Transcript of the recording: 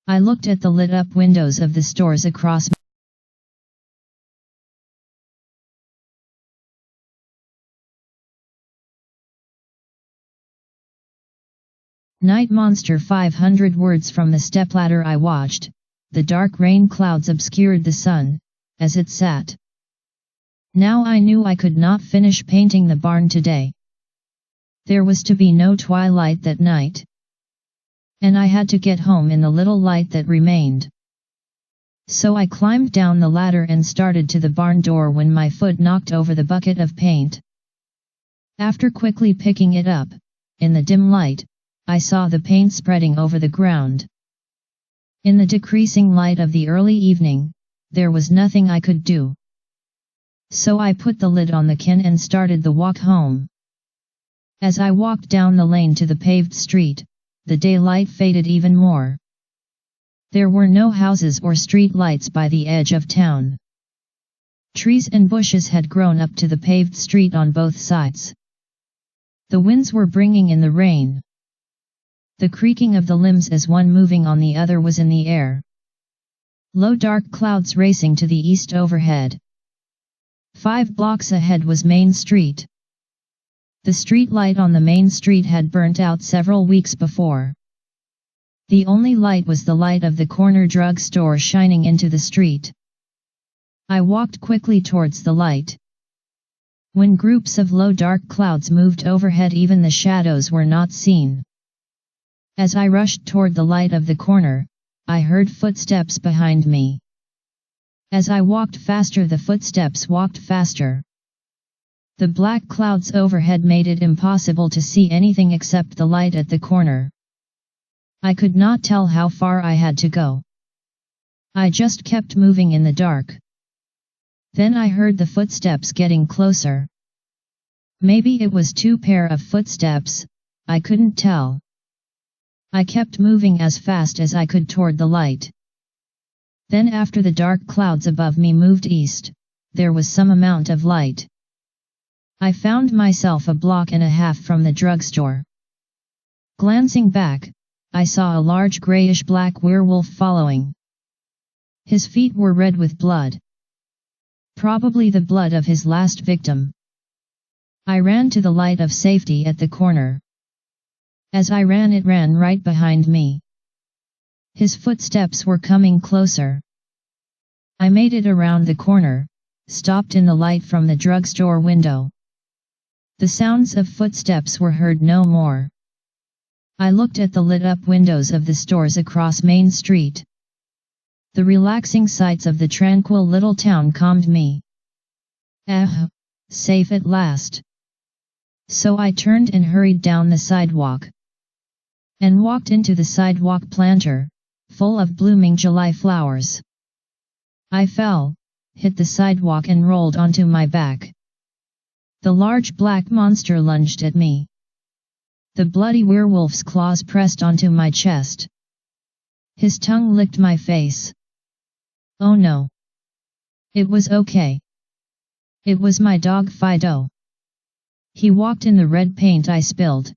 I looked at the lit-up windows of the stores across Night Monster. 500 words from the stepladder I watched. The dark rain clouds obscured the sun, as it sat. Now I knew I could not finish painting the barn today. There was to be no twilight that night. And I had to get home in the little light that remained. So I climbed down the ladder and started to the barn door when my foot knocked over the bucket of paint. After quickly picking it up, in the dim light, I saw the paint spreading over the ground. In the decreasing light of the early evening, there was nothing I could do. So I put the lid on the can and started the walk home. As I walked down the lane to the paved street, the daylight faded even more. There were no houses or street lights by the edge of town. Trees and bushes had grown up to the paved street on both sides. The winds were bringing in the rain. The creaking of the limbs as one moving on the other was in the air. Low dark clouds racing to the east overhead. 5 blocks ahead was Main Street. The street light on the main street had burnt out several weeks before. The only light was the light of the corner drug store shining into the street. I walked quickly towards the light. When groups of low dark clouds moved overhead, even the shadows were not seen. As I rushed toward the light of the corner, I heard footsteps behind me. As I walked faster, the footsteps walked faster. The black clouds overhead made it impossible to see anything except the light at the corner. I could not tell how far I had to go. I just kept moving in the dark. Then I heard the footsteps getting closer. Maybe it was 2 pair of footsteps, I couldn't tell. I kept moving as fast as I could toward the light. Then after the dark clouds above me moved east, there was some amount of light. I found myself a block and a half from the drugstore. Glancing back, I saw a large grayish-black werewolf following. His feet were red with blood. Probably the blood of his last victim. I ran to the light of safety at the corner. As I ran, it ran right behind me. His footsteps were coming closer. I made it around the corner, stopped in the light from the drugstore window. The sounds of footsteps were heard no more. I looked at the lit-up windows of the stores across Main Street. The relaxing sights of the tranquil little town calmed me. Safe at last. So I turned and hurried down the sidewalk. And walked into the sidewalk planter, full of blooming July flowers. I fell, hit the sidewalk and rolled onto my back. The large black monster lunged at me. The bloody werewolf's claws pressed onto my chest. His tongue licked my face. Oh no. It was okay. It was my dog Fido. He walked in the red paint I spilled.